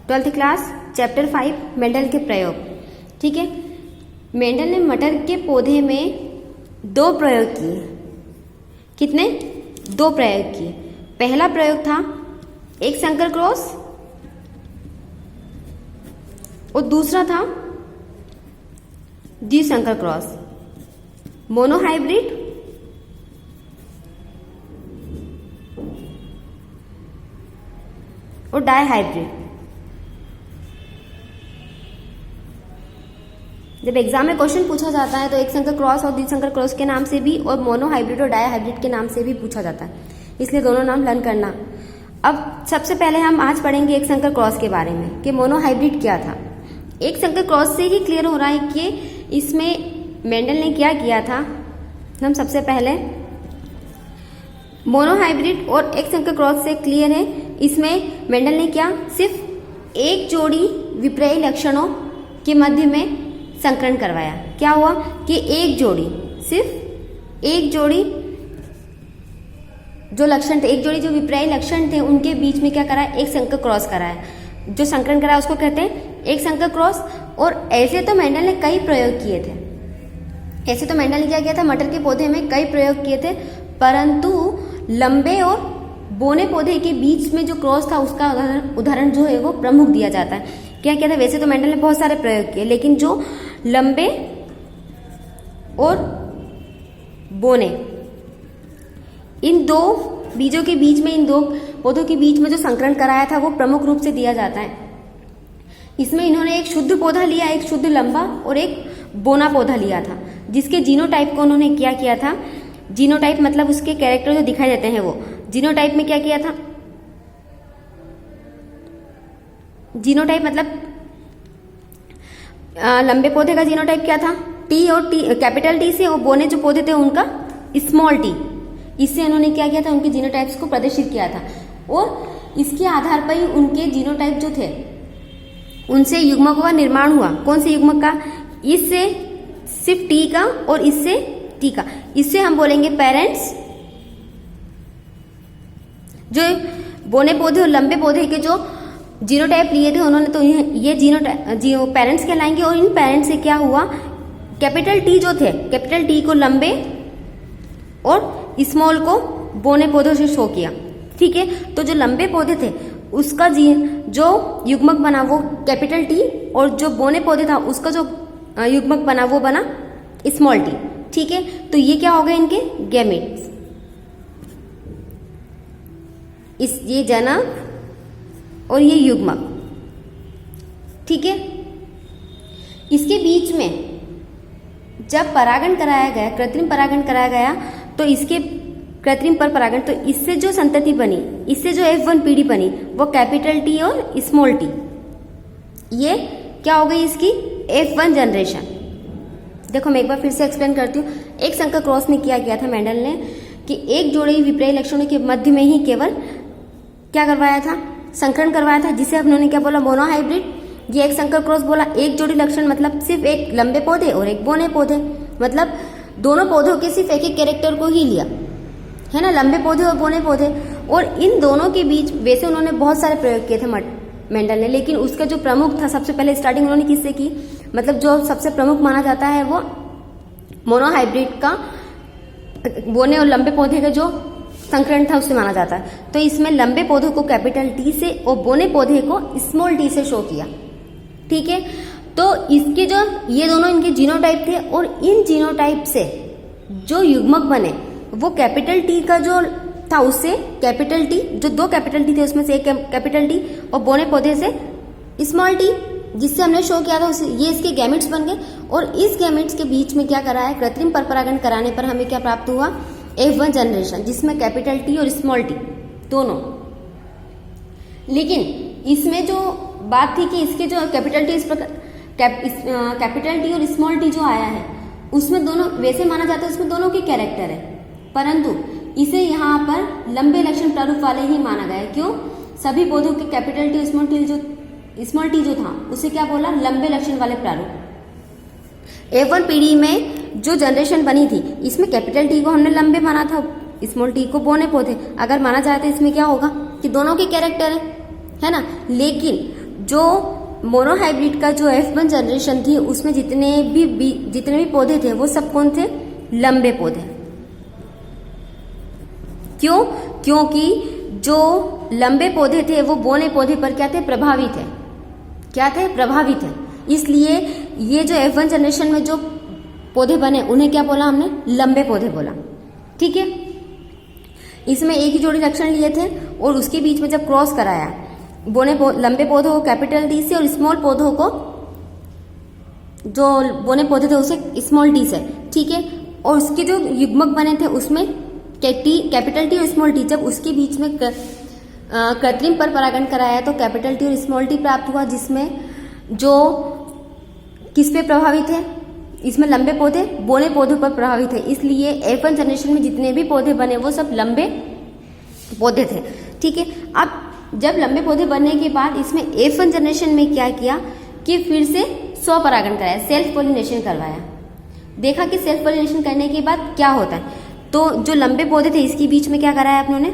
Twelfth class chapter 5 Mendel के प्रयोग। ठीक है, मेंडल ने मटर के पौधे में 2 प्रयोग किए। कितने? 2 प्रयोग किए। पहला प्रयोग था एक संकर क्रॉस और दूसरा था द्विसंकर क्रॉस, मोनोहाइब्रिड और डाइहाइब्रिड। जब एग्जाम में क्वेश्चन पूछा जाता है तो एक संकर क्रॉस और द्विसंकर क्रॉस के नाम से भी और मोनोहाइब्रिड और डाइहाइब्रिड के नाम से भी पूछा जाता है, इसलिए दोनों नाम लर्न करना। अब सबसे पहले हम आज पढ़ेंगे एक संकर क्रॉस के बारे में कि मोनोहाइब्रिड क्या था। एक संकर क्रॉस से ही क्लियर हो रहा है कि इसमें मेंडल ने क्या किया था। हम सबसे पहले मोनोहाइब्रिड और एक संकर क्रॉस से क्लियर है, इसमें मेंडल ने क्या सिर्फ एक जोड़ी विपर्य लक्षणों के मध्य में संकरण करवाया। क्या हुआ कि एक जोड़ी, सिर्फ एक जोड़ी जो लक्षण थे, एक जोड़ी जो विपर्य लक्षण थे उनके बीच में क्या करा, एक संकर क्रॉस कराया। जो संकरण कराया उसको कहते हैं एक संकर क्रॉस। और ऐसे तो मेंडल ने कई प्रयोग किए थे, ऐसे तो मेंडल ने क्या किया था, मटर के पौधे में कई प्रयोग किए थे, परंतु लंबे और बोने पौधे के बीच में जो क्रॉस था उसका उदाहरण जो है वो प्रमुख दिया जाता है। क्या क्या था, वैसे तो मेंडल ने बहुत सारे प्रयोग किए, लेकिन जो लंबे और बोने, इन 2 बीजों के बीच में, इन 2 पौधों के बीच में जो संकरण कराया था वो प्रमुख रूप से दिया जाता है। इसमें इन्होंने एक शुद्ध पौधा लिया, एक शुद्ध लंबा और एक बोना पौधा लिया था, जिसके जीनोटाइप को उन्होंने क्या किया था, जीनोटाइप मतलब उसके कैरेक्टर जो दिखाई देते हैं वो जीनोटाइप में क्या किया था, जीनोटाइप मतलब लंबे पौधे का जीनोटाइप क्या था, टी और टी कैपिटल टी से, और बोने जो पौधे थे उनका स्मॉल टी। इससे उन्होंने क्या किया था, उनके जीनोटाइप्स को प्रदर्शित किया था और इसके आधार पर ही उनके जीनोटाइप जो थे उनसे युग्मकों का निर्माण हुआ। कौन से युग्मक का? इससे सिर्फ टी का और इससे टी का। इससे हम बोलेंगे पेरेंट्स। जो बोने पौधे और लंबे पौधे के जो जीनोटाइप लिए थे उन्होंने, तो ये जीनोटाइप पेरेंट्स कहलाएंगे। और इन पेरेंट्स से क्या हुआ, कैपिटल टी जो थे, कैपिटल टी को लंबे और स्मॉल को बोने पौधों से शो किया। ठीक है, तो जो लंबे पौधे थे उसका जो युग्मक बना वो कैपिटल टी, और जो बोने पौधे था उसका जो युग्मक बना वो बना स्मॉल टी। ठीक है, तो ये क्या हो गए इनके गैमेट्स, ये जनक और ये युग्मक। ठीक है, इसके बीच में जब परागण कराया गया, कृत्रिम परागण कराया गया, तो इसके कृत्रिम पर परागण, तो इससे जो संतति बनी, इससे जो F1 पीढ़ी बनी वो कैपिटल टी और स्मॉल टी, ये क्या हो गई इसकी F1 जनरेशन। देखो मैं एक बार फिर से एक्सप्लेन करती हूँ। एक संकर क्रॉस ने क्या किया था मेंडल ने कि एक जोड़े विपर्य लक्षणों के मध्य में ही केवल क्या करवाया था, संकरण करवाया था, जिसे उन्होंने क्या बोला, मोनोहाइब्रिड। ये एक संकर क्रॉस बोला, एक जोड़ी लक्षण मतलब सिर्फ एक लंबे पौधे और एक बोने पौधे, मतलब दोनों पौधों के सिर्फ एक एक कैरेक्टर को ही लिया, है ना, लंबे पौधे और बोने पौधे। और इन दोनों के बीच वैसे उन्होंने बहुत सारे प्रयोग किए थे मेंडल ने, लेकिन उसका जो प्रमुख था, सबसे पहले स्टार्टिंग उन्होंने किससे की, मतलब जो सबसे प्रमुख माना जाता है वो मोनोहाइब्रिड का, बोने और लंबे पौधे का जो संकरण था उससे माना जाता है। तो इसमें लंबे पौधों को कैपिटल टी से और बोने पौधे को स्मॉल टी से शो किया। ठीक है, तो इसके जो ये दोनों इनके जीनोटाइप थे, और इन जीनोटाइप से जो युग्मक बने वो कैपिटल टी का जो था उससे कैपिटल टी, जो 2 कैपिटल टी थे उसमें से एक कैपिटल टी, और बोने पौधे से स्मॉल टी, जिससे हमने शो किया था ये इसके गैमेट्स बन गए। और इस गैमेट्स के बीच में क्या करा है, कृत्रिम पर परागण कराने पर हमें क्या प्राप्त हुआ, F1 जनरेशन, जिसमें कैपिटल टी और स्मॉल टी दोनों। लेकिन इसमें जो बात थी कि इसके जो कैपिटल टी, इस प्रकार कैपिटल टी और स्मॉल टी जो आया है उसमें दोनों वैसे माना जाता है, उसमें दोनों के कैरेक्टर है, परंतु इसे यहाँ पर लंबे लक्षण प्रारूप वाले ही माना गया। क्यों? सभी पौधों के कैपिटल टी स्मॉल टी जो था उसे क्या बोला, लंबे लक्षण वाले प्रारूप। F1 पीढ़ी में जो जनरेशन बनी थी इसमें कैपिटल टी को हमने लंबे माना था, स्मॉल टी को बोने पौधे। अगर माना जाए तो इसमें क्या होगा कि दोनों के कैरेक्टर है ना, लेकिन जो मोनोहाइब्रिड का जो F1 जनरेशन थी उसमें जितने भी पौधे थे वो सब कौन थे? लंबे पौधे। क्यों? क्योंकि जो लंबे पौधे थे वो बौने पौधे पर क्या थे? प्रभावी थे। क्या थे? प्रभावी थे। इसलिए ये जो F1 जनरेशन में जो पौधे बने उन्हें क्या बोला हमने? लंबे पौधे बोला। ठीक है, इसमें एक ही जोड़ी लक्षण लिए थे और उसके बीच में जब क्रॉस कराया लंबे पौधों को कैपिटल टी से और स्मॉल पौधों को, जो बौने पौधे थे उसे स्मॉल टी से। ठीक है, और उसके जो युग्मक बने थे उसमें कैपिटल टी और स्मॉल टी, जब उसके बीच में कृत्रिम पर परागण कराया तो कैपिटल टी और स्मॉल टी प्राप्त हुआ, जिसमें जो किस पे प्रभावित है? इसमें लंबे पौधे बौने पौधों पर प्रभावित है। इसलिए F1 जनरेशन में जितने भी पौधे बने वो सब लंबे पौधे थे। ठीक है, अब जब लंबे पौधे बनने के बाद इसमें F1 जनरेशन में क्या किया कि फिर से स्वपरागण कराया, सेल्फ पॉलिनेशन करवाया। देखा कि सेल्फ पॉलिनेशन करने के बाद क्या होता है, तो जो लंबे पौधे थे इसके बीच में क्या कराया अपनों ने?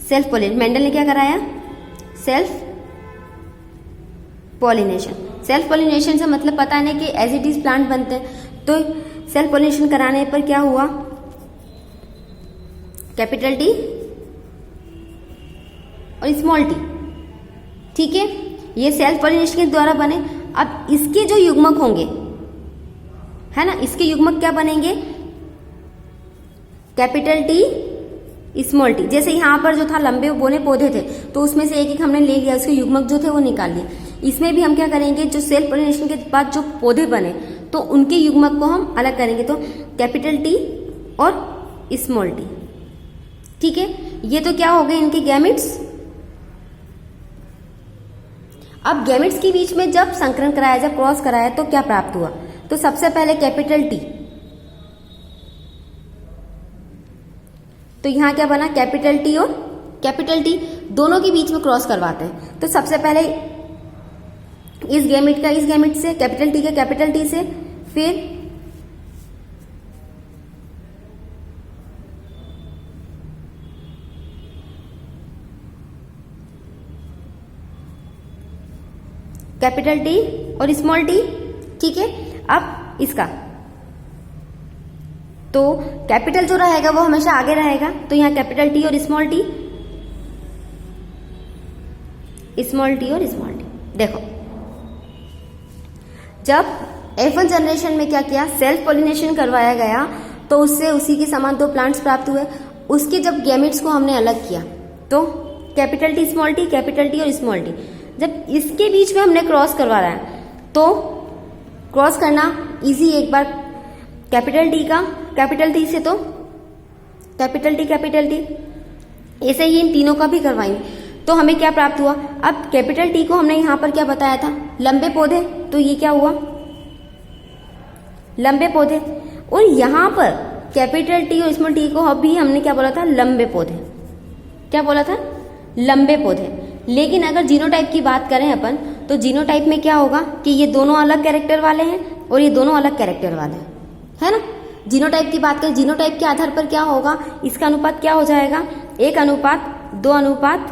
Self pollination. मेंडल ने क्या कराया? Self pollination. सेल्फ पॉलिनेशन से मतलब पता है ना कि एज इट इज प्लांट बनते हैं, तो सेल्फ पॉलिनेशन कराने पर क्या हुआ? कैपिटल टी और स्मॉल टी। ठीक है, ये सेल्फ पॉलिनेशन के द्वारा बने। अब इसके जो युग्मक होंगे, है ना, इसके युग्मक क्या बनेंगे? Capital T small T. जैसे यहां पर जो था लंबे बौने पौधे थे तो उसमें से एक एक हमने ले लिया, उसके युग्मक जो थे वो निकाल लिए। इसमें भी हम क्या करेंगे, जो सेल्फ पॉलिनेशन के बाद जो पौधे बने तो उनके युग्मक को हम अलग करेंगे, तो कैपिटल टी और स्मॉल टी। ठीक है, ये तो क्या हो गए इनके गैमेट्स। अब गैमेट्स के बीच में जब संकरण कराया, जब क्रॉस कराया तो क्या प्राप्त हुआ? तो सबसे पहले कैपिटल टी, तो यहां क्या बना? कैपिटल टी और कैपिटल टी दोनों के बीच में क्रॉस करवाते हैं। तो सबसे पहले इस गैमेट का इस गैमेट से, कैपिटल टी का कैपिटल टी से, फिर कैपिटल टी और स्मॉल टी। ठीक है, अब इसका तो कैपिटल जो रहेगा वो हमेशा आगे रहेगा, तो यहां कैपिटल टी और स्मॉल टी, स्मॉल टी और स्मॉल टी। देखो जब F1 जनरेशन में क्या किया, सेल्फ पॉलिनेशन करवाया गया तो उससे उसी के समान दो प्लांट्स प्राप्त हुए। उसके जब गैमेट्स को हमने अलग किया तो capital T small T, capital T और स्मॉल टी। जब इसके बीच में हमने क्रॉस करवा रहा है तो क्रॉस करना इजी, एक बार कैपिटल टी का कैपिटल टी से तो कैपिटल टी, ऐसे ही इन तीनों का भी करवाएंगे तो हमें क्या प्राप्त हुआ। अब कैपिटल टी को हमने यहां पर क्या बताया था, लंबे पौधे, तो ये क्या हुआ, लंबे पौधे। और यहां पर कैपिटल टी और स्मॉल टी को अभी हमने क्या बोला था, लंबे पौधे। क्या बोला था, लंबे पौधे। लेकिन अगर जीनोटाइप की बात करें अपन तो जीनोटाइप में क्या होगा कि ये दोनों अलग कैरेक्टर वाले हैं और ये दोनों अलग कैरेक्टर वाले हैं, है ना। जीनोटाइप की बात करें, जीनोटाइप के आधार पर क्या होगा, इसका अनुपात क्या हो जाएगा, 1:2:1।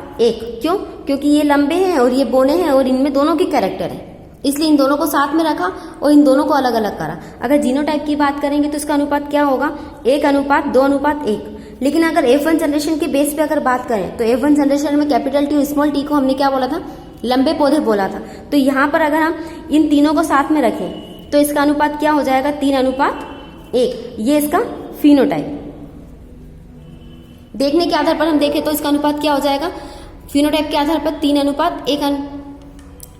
क्यों, क्योंकि ये लंबे हैं और ये बौने हैं और इनमें दोनों के कैरेक्टर है, इसलिए इन दोनों को साथ में रखा और इन दोनों को अलग अलग करा। अगर जीनोटाइप की बात करेंगे तो इसका अनुपात क्या होगा, 1:2:1। लेकिन अगर F1 जनरेशन के बेस पे अगर बात करें तो F1 जनरेशन में कैपिटल टी और स्मॉल टी को हमने क्या बोला था, लंबे पौधे बोला था। तो यहां पर अगर हम इन तीनों को साथ में रखें तो इसका अनुपात क्या हो जाएगा, 3:1। ये इसका फिनोटाइप। देखने के आधार पर हम देखें तो इसका अनुपात क्या हो जाएगा, फिनोटाइप के आधार पर 3:1।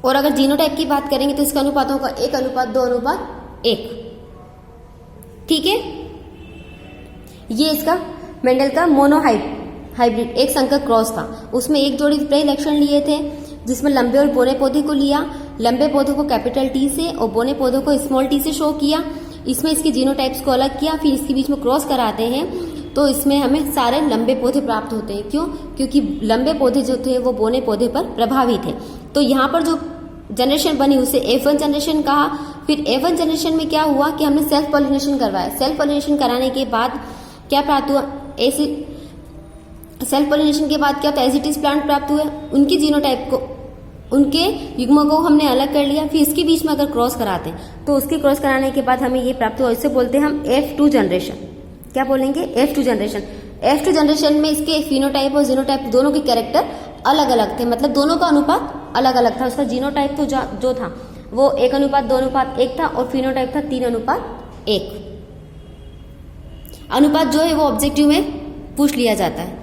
और अगर जीनोटाइप की बात करेंगे तो इसका अनुपात होगा 1:2:1। ठीक है, ये इसका मेंडल का मोनोहाइब्रिड एक संकर क्रॉस था। उसमें एक जोड़ी पहले लक्षण लिए थे जिसमें लंबे और बौने पौधे को लिया, लंबे पौधों को कैपिटल टी से और बौने पौधों को स्मॉल टी से शो किया। इसमें इसके जीनोटाइप्स को अलग किया, फिर इसके बीच में क्रॉस कराते हैं तो इसमें हमें सारे लंबे पौधे प्राप्त होते हैं। क्यों, क्योंकि लंबे पौधे जो थे वो बौने पौधे पर प्रभावी थे। तो यहाँ पर जो जनरेशन बनी उसे F1 जनरेशन कहा। फिर F1 जनरेशन में क्या हुआ कि हमने सेल्फ पॉलिनेशन करवाया। सेल्फ पॉलिनेशन कराने के बाद क्या प्राप्त हुआ, सेल्फ पॉलिनेशन के बाद क्या एज इट इज प्लांट प्राप्त हुए, उनकी जीनोटाइप को उनके युग्म को हमने अलग कर लिया, फिर इसके बीच में अगर क्रॉस कराते हैं तो उसके क्रॉस कराने के बाद हमें ये प्राप्त हुआ, इसे बोलते हैं हम F2 जनरेशन। क्या बोलेंगे? F2 generation. F2 जनरेशन में इसके फिनोटाइप और जीनोटाइप दोनों के कैरेक्टर अलग अलग थे, मतलब दोनों का अनुपात अलग अलग था। उसका जीनोटाइप तो जो था वो 1:2:1 था और फिनोटाइप था 3:1। अनुपात जो है वो ऑब्जेक्टिव में पूछ लिया जाता है।